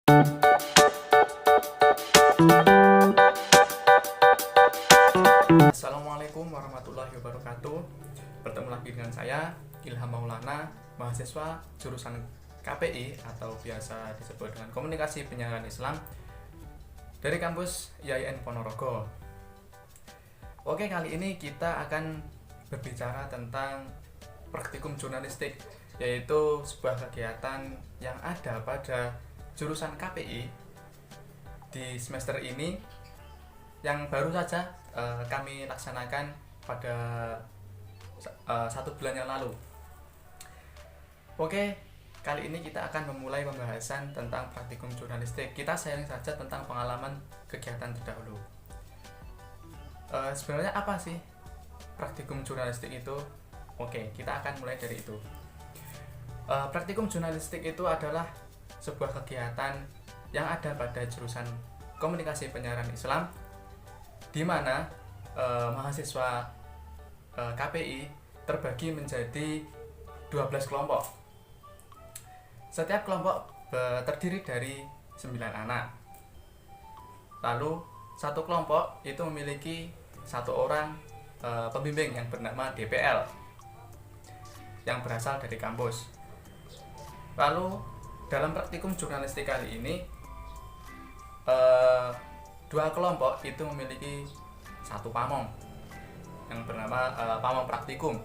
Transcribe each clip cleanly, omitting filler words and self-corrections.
Assalamualaikum warahmatullahi wabarakatuh. Bertemu lagi dengan saya Ilham Maulana, mahasiswa jurusan KPI atau biasa disebut dengan Komunikasi Penyiaran Islam dari kampus IAIN Ponorogo. Oke, kali ini kita akan berbicara tentang praktikum jurnalistik, yaitu sebuah kegiatan yang ada pada jurusan KPI di semester ini yang baru saja kami laksanakan pada 1 bulan yang lalu. Oke, kali ini kita akan memulai pembahasan tentang praktikum jurnalistik. Kita sharing saja tentang pengalaman kegiatan terdahulu. Sebenarnya apa sih praktikum jurnalistik itu? Oke, kita akan mulai dari itu. Praktikum jurnalistik itu adalah sebuah kegiatan yang ada pada jurusan Komunikasi Penyiaran Islam, di mana mahasiswa KPI terbagi menjadi 12 kelompok. Setiap kelompok terdiri dari 9 anak. Lalu satu kelompok itu memiliki satu orang pembimbing yang bernama DPL yang berasal dari kampus. Lalu dalam praktikum jurnalistik kali ini 2 kelompok itu memiliki satu pamong yang bernama pamong praktikum.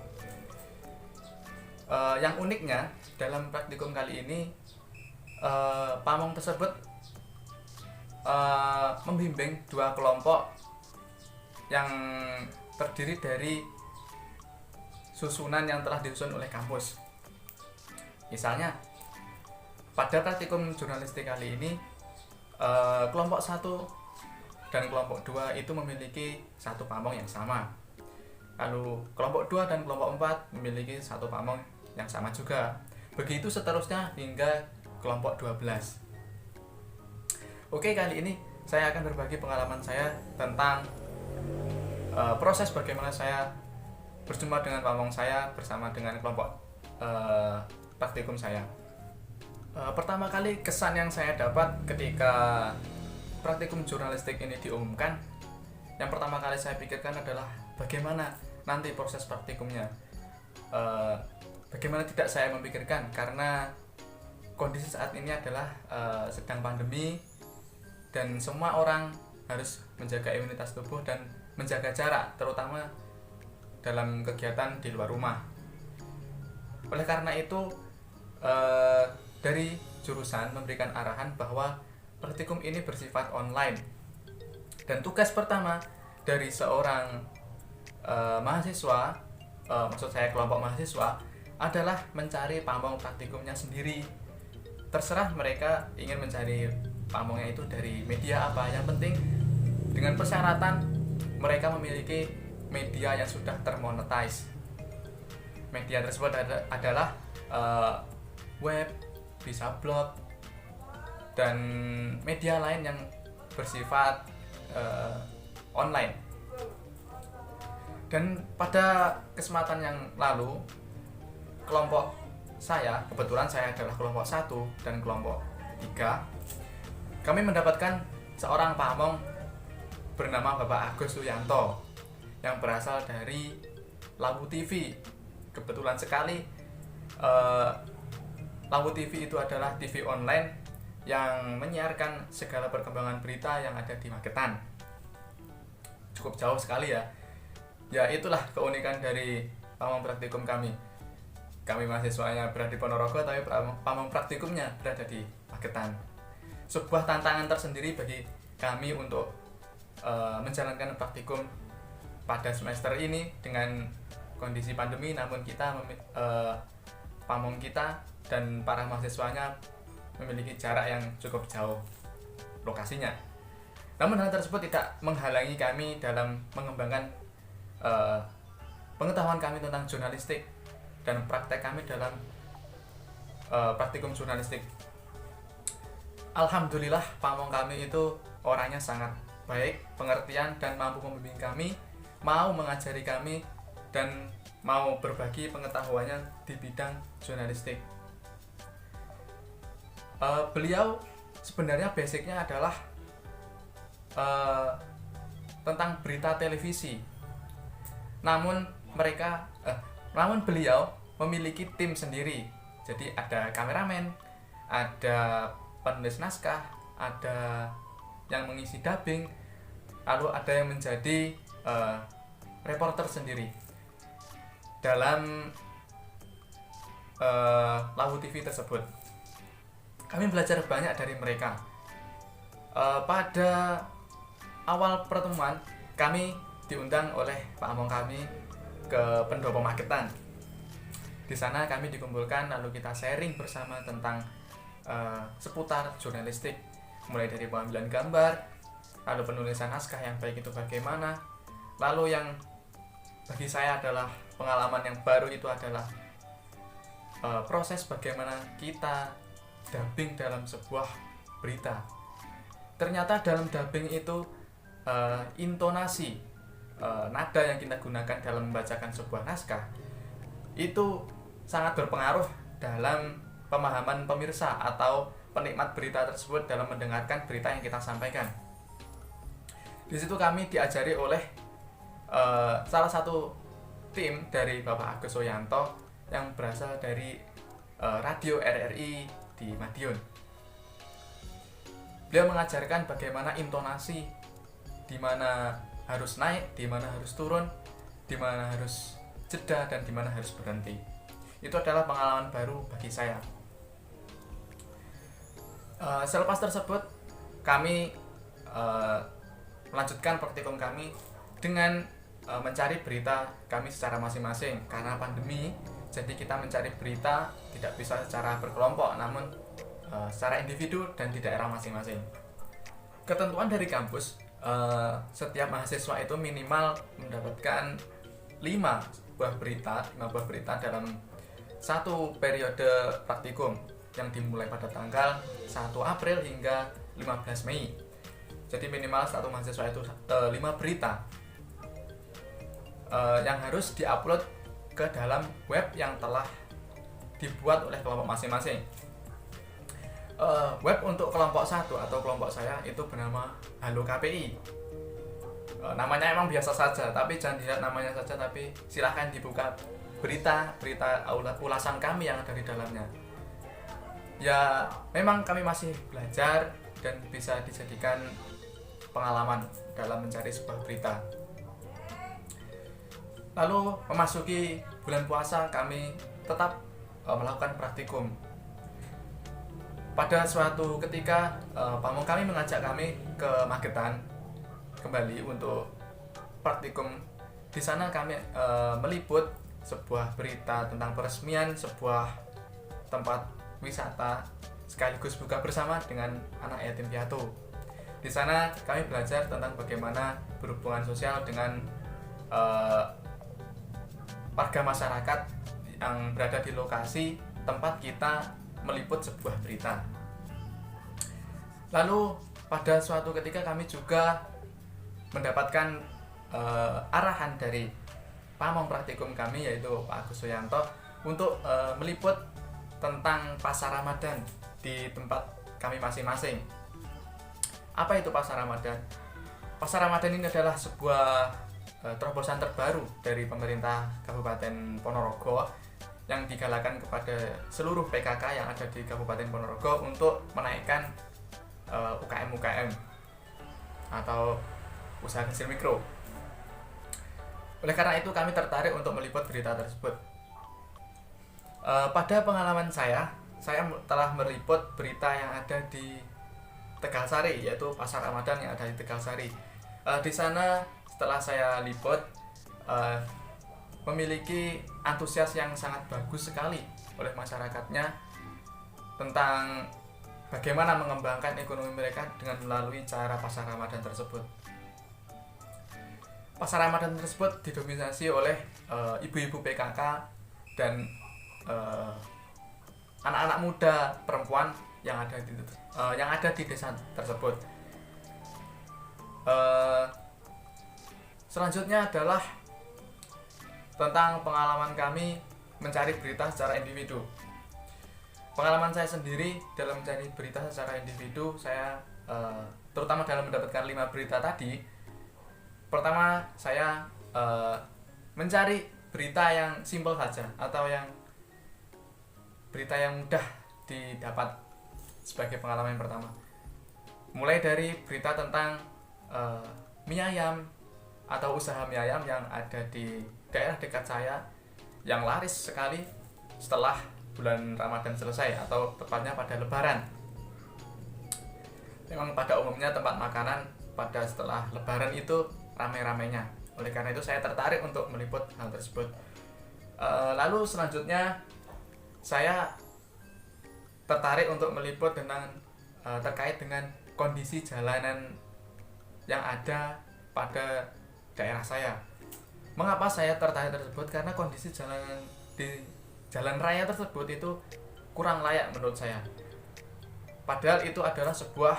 Yang uniknya dalam praktikum kali ini pamong tersebut membimbing 2 kelompok yang terdiri dari susunan yang telah disusun oleh kampus. Misalnya pada praktikum jurnalistik kali ini kelompok 1 dan kelompok 2 itu memiliki satu pamong yang sama. Lalu kelompok 2 dan kelompok 4 memiliki satu pamong yang sama juga. Begitu seterusnya hingga kelompok 12. Oke, kali ini saya akan berbagi pengalaman saya tentang proses bagaimana saya berjumpa dengan pamong saya bersama dengan kelompok praktikum saya. Pertama kali kesan yang saya dapat ketika praktikum jurnalistik ini diumumkan, yang pertama kali saya pikirkan adalah bagaimana nanti proses praktikumnya. Bagaimana tidak saya memikirkan, karena kondisi saat ini adalah sedang pandemi dan semua orang harus menjaga imunitas tubuh dan menjaga jarak, terutama dalam kegiatan di luar rumah. Oleh karena itu dari jurusan memberikan arahan bahwa praktikum ini bersifat online, dan tugas pertama dari seorang mahasiswa, maksud saya kelompok mahasiswa, adalah mencari pamong praktikumnya sendiri. Terserah mereka ingin mencari pamongnya itu dari media apa, yang penting dengan persyaratan mereka memiliki media yang sudah termonetize. Media tersebut adalah web, bisa blog, dan media lain yang bersifat online. Dan pada kesempatan yang lalu, kelompok saya, kebetulan saya adalah kelompok 1 dan kelompok 3, kami mendapatkan seorang pamong bernama Bapak Agus Suyanto yang berasal dari Lawu TV. Kebetulan sekali Lawu TV itu adalah TV online yang menyiarkan segala perkembangan berita yang ada di Magetan. Cukup jauh sekali ya. Ya, itulah keunikan dari pamong praktikum kami. Kami mahasiswanya berada di Ponorogo, tapi pamong praktikumnya berada di Magetan. Sebuah tantangan tersendiri bagi kami untuk menjalankan praktikum pada semester ini dengan kondisi pandemi, namun kita pamong kita dan para mahasiswanya memiliki jarak yang cukup jauh lokasinya. Namun hal tersebut tidak menghalangi kami dalam mengembangkan pengetahuan kami tentang jurnalistik dan praktek kami dalam praktikum jurnalistik. Alhamdulillah, pamong kami itu orangnya sangat baik, pengertian, dan mampu membimbing kami, mau mengajari kami, dan mau berbagi pengetahuannya di bidang jurnalistik. Beliau sebenarnya basicnya adalah tentang berita televisi. Namun beliau memiliki tim sendiri. Jadi ada kameramen, ada penulis naskah, ada yang mengisi dubbing, lalu ada yang menjadi reporter sendiri dalam Lawu TV tersebut. Kami belajar banyak dari mereka. Pada awal pertemuan kami diundang oleh Pak Among kami ke Pendopo Magetan. Di sana kami dikumpulkan, lalu kita sharing bersama tentang seputar jurnalistik, mulai dari pengambilan gambar, lalu penulisan naskah yang baik itu bagaimana, lalu yang bagi saya adalah pengalaman yang baru itu adalah proses bagaimana kita dubbing dalam sebuah berita. Ternyata dalam dubbing itu intonasi, nada yang kita gunakan dalam membacakan sebuah naskah itu sangat berpengaruh dalam pemahaman pemirsa atau penikmat berita tersebut dalam mendengarkan berita yang kita sampaikan. Di situ kami diajari oleh salah satu tim dari Bapak Agus Soyanto yang berasal dari radio RRI di Madiun. Beliau mengajarkan bagaimana intonasi, di mana harus naik, di mana harus turun, di mana harus jeda, dan di mana harus berhenti. Itu adalah pengalaman baru bagi saya. Selepas tersebut kami melanjutkan praktikum kami dengan mencari berita kami secara masing-masing. Karena pandemi, jadi kita mencari berita tidak bisa secara berkelompok, namun secara individu dan di daerah masing-masing. Ketentuan dari kampus, setiap mahasiswa itu minimal mendapatkan 5 buah berita dalam satu periode praktikum yang dimulai pada tanggal 1 April hingga 15 Mei. Jadi minimal satu mahasiswa itu 5 berita yang harus diupload ke dalam web yang telah dibuat oleh kelompok masing-masing. Web untuk kelompok 1 atau kelompok saya itu bernama Halo KPI. Namanya emang biasa saja, tapi jangan dilihat namanya saja, tapi silahkan dibuka berita ulasan kami yang ada di dalamnya. Ya, memang kami masih belajar dan bisa dijadikan pengalaman dalam mencari sebuah berita. Lalu memasuki bulan puasa, kami tetap melakukan praktikum. Pada suatu ketika, pamong kami mengajak kami ke Magetan kembali untuk praktikum. Di sana kami meliput sebuah berita tentang peresmian sebuah tempat wisata sekaligus buka bersama dengan anak yatim piatu. Di sana kami belajar tentang bagaimana berhubungan sosial dengan warga masyarakat yang berada di lokasi tempat kita meliput sebuah berita. Lalu pada suatu ketika kami juga mendapatkan arahan dari pamong praktikum kami, yaitu Pak Agus Soyanto, untuk meliput tentang pasar Ramadan di tempat kami masing-masing. Apa itu pasar Ramadan? Pasar Ramadan ini adalah sebuah terobosan terbaru dari pemerintah Kabupaten Ponorogo yang digalakan kepada seluruh PKK yang ada di Kabupaten Ponorogo untuk menaikkan UKM atau usaha kecil mikro. Oleh karena itu kami tertarik untuk meliput berita tersebut. Pada pengalaman saya telah meliput berita yang ada di Tegalsari, yaitu pasar Ramadan yang ada di Tegalsari. Di sana setelah saya liput, memiliki antusias yang sangat bagus sekali oleh masyarakatnya tentang bagaimana mengembangkan ekonomi mereka dengan melalui cara pasar Ramadan tersebut. Pasar Ramadan tersebut didominasi oleh ibu-ibu PKK dan anak-anak muda perempuan yang ada di desa tersebut. Selanjutnya adalah tentang pengalaman kami mencari berita secara individu. pengalaman saya sendiri dalam mencari berita secara individu, saya terutama dalam mendapatkan 5 berita tadi. Pertama, saya mencari berita yang simpel saja atau yang berita yang mudah didapat sebagai pengalaman yang pertama. Mulai dari berita tentang mie ayam atau usaha mie ayam yang ada di daerah dekat saya yang laris sekali setelah bulan Ramadan selesai atau tepatnya pada Lebaran. Memang pada umumnya tempat makanan pada setelah Lebaran itu ramai-ramainya. Oleh karena itu saya tertarik untuk meliput hal tersebut. Lalu selanjutnya saya tertarik untuk meliput terkait dengan kondisi jalanan yang ada pada daerah saya. Mengapa saya tertarik tersebut? Karena kondisi jalanan di jalan raya tersebut itu kurang layak menurut saya. Padahal itu adalah sebuah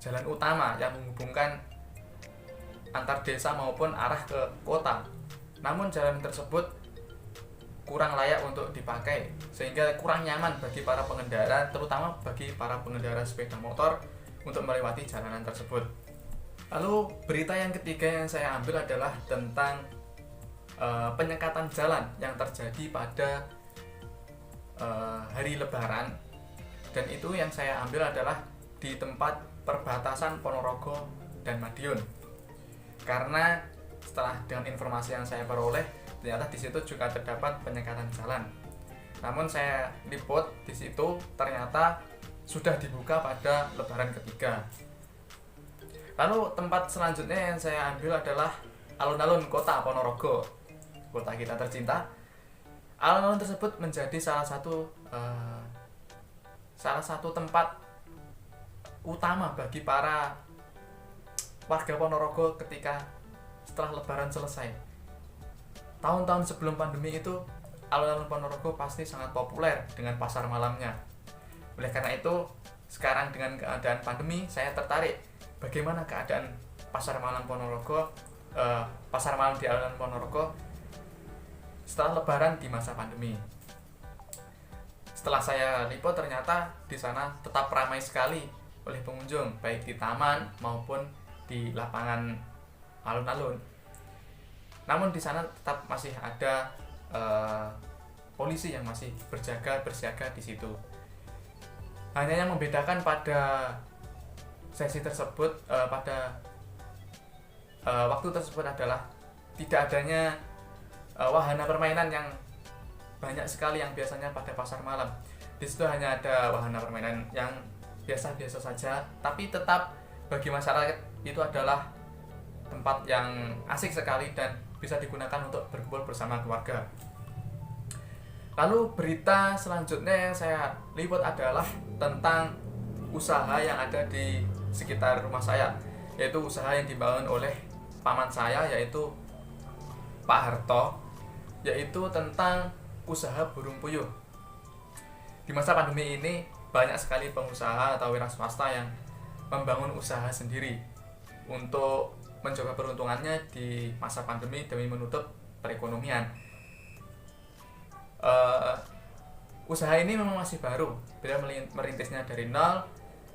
jalan utama yang menghubungkan antar desa maupun arah ke kota. Namun jalan tersebut kurang layak untuk dipakai, sehingga kurang nyaman bagi para pengendara, terutama bagi para pengendara sepeda motor untuk melewati jalanan tersebut. Lalu berita yang ketiga yang saya ambil adalah tentang penyekatan jalan yang terjadi pada hari Lebaran, dan itu yang saya ambil adalah di tempat perbatasan Ponorogo dan Madiun. Karena setelah dengan informasi yang saya peroleh, ternyata di situ juga terdapat penyekatan jalan. Namun saya liput di situ ternyata sudah dibuka pada Lebaran ketiga. Lalu tempat selanjutnya yang saya ambil adalah alun-alun kota Ponorogo, kota kita tercinta. Alun-alun tersebut menjadi salah satu tempat utama bagi para warga Ponorogo ketika setelah Lebaran selesai. Tahun-tahun sebelum pandemi itu alun-alun Ponorogo pasti sangat populer dengan pasar malamnya. Oleh karena itu, sekarang dengan keadaan pandemi, saya tertarik bagaimana keadaan pasar malam Ponorogo, pasar malam di alun-alun Ponorogo setelah Lebaran di masa pandemi. Setelah saya liput, ternyata di sana tetap ramai sekali oleh pengunjung, baik di taman maupun di lapangan alun-alun. Namun di sana tetap masih ada polisi yang masih bersiaga di situ. Hanya yang membedakan pada sesi tersebut, pada waktu tersebut adalah tidak adanya wahana permainan yang banyak sekali yang biasanya pada pasar malam. Di situ hanya ada wahana permainan yang biasa-biasa saja, tapi tetap bagi masyarakat itu adalah tempat yang asik sekali dan bisa digunakan untuk berkumpul bersama keluarga. Lalu berita selanjutnya yang saya liput adalah tentang usaha yang ada di sekitar rumah saya, yaitu usaha yang dibangun oleh paman saya, yaitu Pak Harto, yaitu tentang usaha burung puyuh. Di masa pandemi ini banyak sekali pengusaha atau wira swasta yang membangun usaha sendiri untuk mencoba peruntungannya di masa pandemi demi menutup perekonomian. Usaha ini memang masih baru, beliau merintisnya dari nol,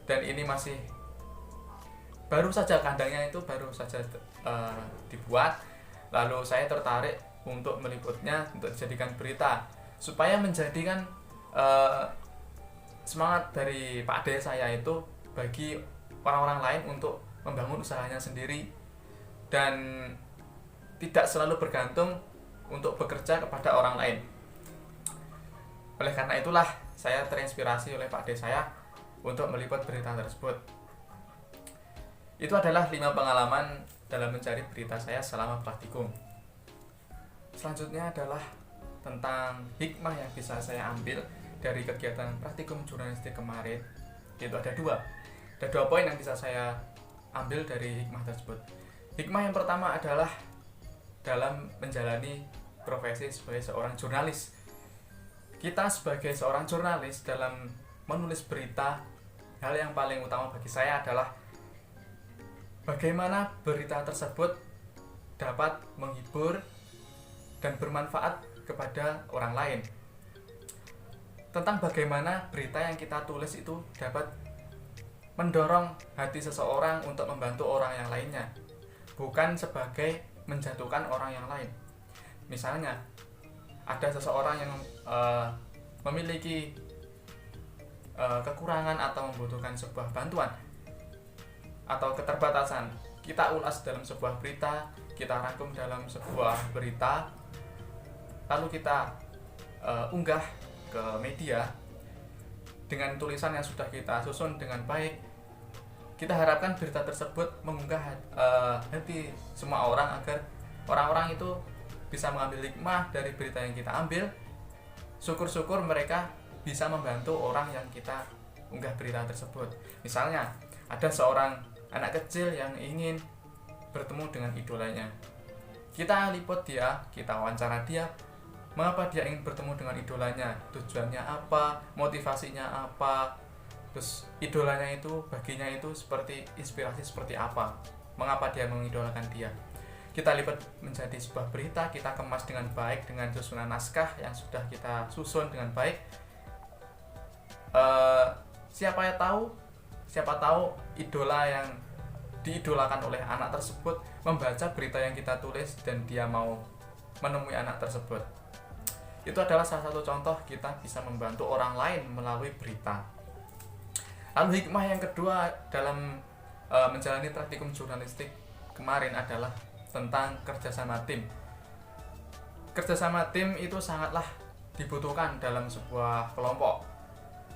dan ini masih baru saja, kandangnya itu baru saja dibuat. Lalu saya tertarik untuk meliputnya, untuk dijadikan berita, supaya menjadikan semangat dari Pak Ade saya itu bagi orang-orang lain untuk membangun usahanya sendiri dan tidak selalu bergantung untuk bekerja kepada orang lain. Oleh karena itulah saya terinspirasi oleh Pak Ade saya untuk meliput berita tersebut. Itu adalah 5 pengalaman dalam mencari berita saya selama praktikum. Selanjutnya adalah tentang hikmah yang bisa saya ambil dari kegiatan praktikum jurnalistik kemarin. Itu ada 2 poin yang bisa saya ambil dari hikmah tersebut. Hikmah yang pertama adalah dalam menjalani profesi sebagai seorang jurnalis. Kita sebagai seorang jurnalis dalam menulis berita, hal yang paling utama bagi saya adalah bagaimana berita tersebut dapat menghibur dan bermanfaat kepada orang lain. tentang bagaimana berita yang kita tulis itu dapat mendorong hati seseorang untuk membantu orang yang lainnya, bukan sebagai menjatuhkan orang yang lain. Misalnya ada seseorang yang memiliki kekurangan atau membutuhkan sebuah bantuan atau keterbatasan, kita ulas dalam sebuah berita, kita rangkum dalam sebuah berita, lalu kita unggah ke media dengan tulisan yang sudah kita susun dengan baik. Kita harapkan berita tersebut mengunggah hati semua orang agar orang-orang itu bisa mengambil hikmah dari berita yang kita ambil. Syukur-syukur mereka bisa membantu orang yang kita unggah berita tersebut. Misalnya ada seorang anak kecil yang ingin bertemu dengan idolanya. Kita liput dia, kita wawancara dia, mengapa dia ingin bertemu dengan idolanya, tujuannya apa, motivasinya apa, terus idolanya itu baginya itu seperti inspirasi seperti apa, mengapa dia mengidolakan dia. Kita lipat menjadi sebuah berita, kita kemas dengan baik dengan susunan naskah yang sudah kita susun dengan baik. Siapa tahu idola yang diidolakan oleh anak tersebut membaca berita yang kita tulis dan dia mau menemui anak tersebut. Itu adalah salah satu contoh kita bisa membantu orang lain melalui berita. Lalu hikmah yang kedua dalam menjalani praktikum jurnalistik kemarin adalah tentang kerjasama tim. Kerjasama tim itu sangatlah dibutuhkan dalam sebuah kelompok.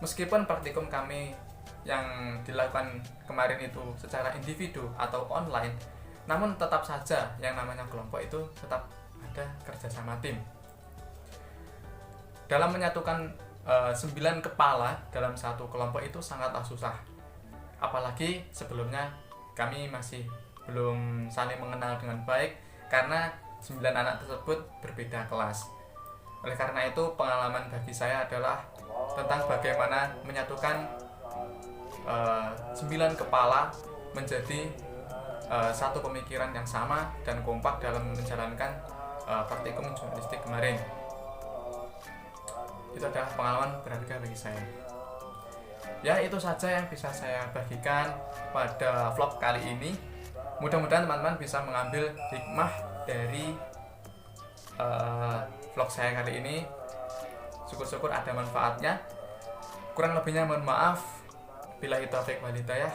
Meskipun praktikum kami yang dilakukan kemarin itu secara individu atau online, namun tetap saja yang namanya kelompok itu tetap ada kerjasama tim. Dalam menyatukan 9 kepala dalam satu kelompok itu sangatlah susah. Apalagi sebelumnya kami masih belum saling mengenal dengan baik karena 9 anak tersebut berbeda kelas. Oleh karena itu pengalaman bagi saya adalah tentang bagaimana menyatukan 9 kepala menjadi satu pemikiran yang sama dan kompak dalam menjalankan praktikum jurnalistik kemarin. Itu adalah pengalaman berharga bagi saya. Ya, itu saja yang bisa saya bagikan pada vlog kali ini. Mudah-mudahan teman-teman bisa mengambil hikmah dari vlog saya kali ini. Syukur-syukur ada manfaatnya. Kurang lebihnya mohon maaf. Billahi taufiq wal hidayah.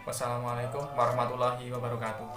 Wassalamualaikum warahmatullahi wabarakatuh.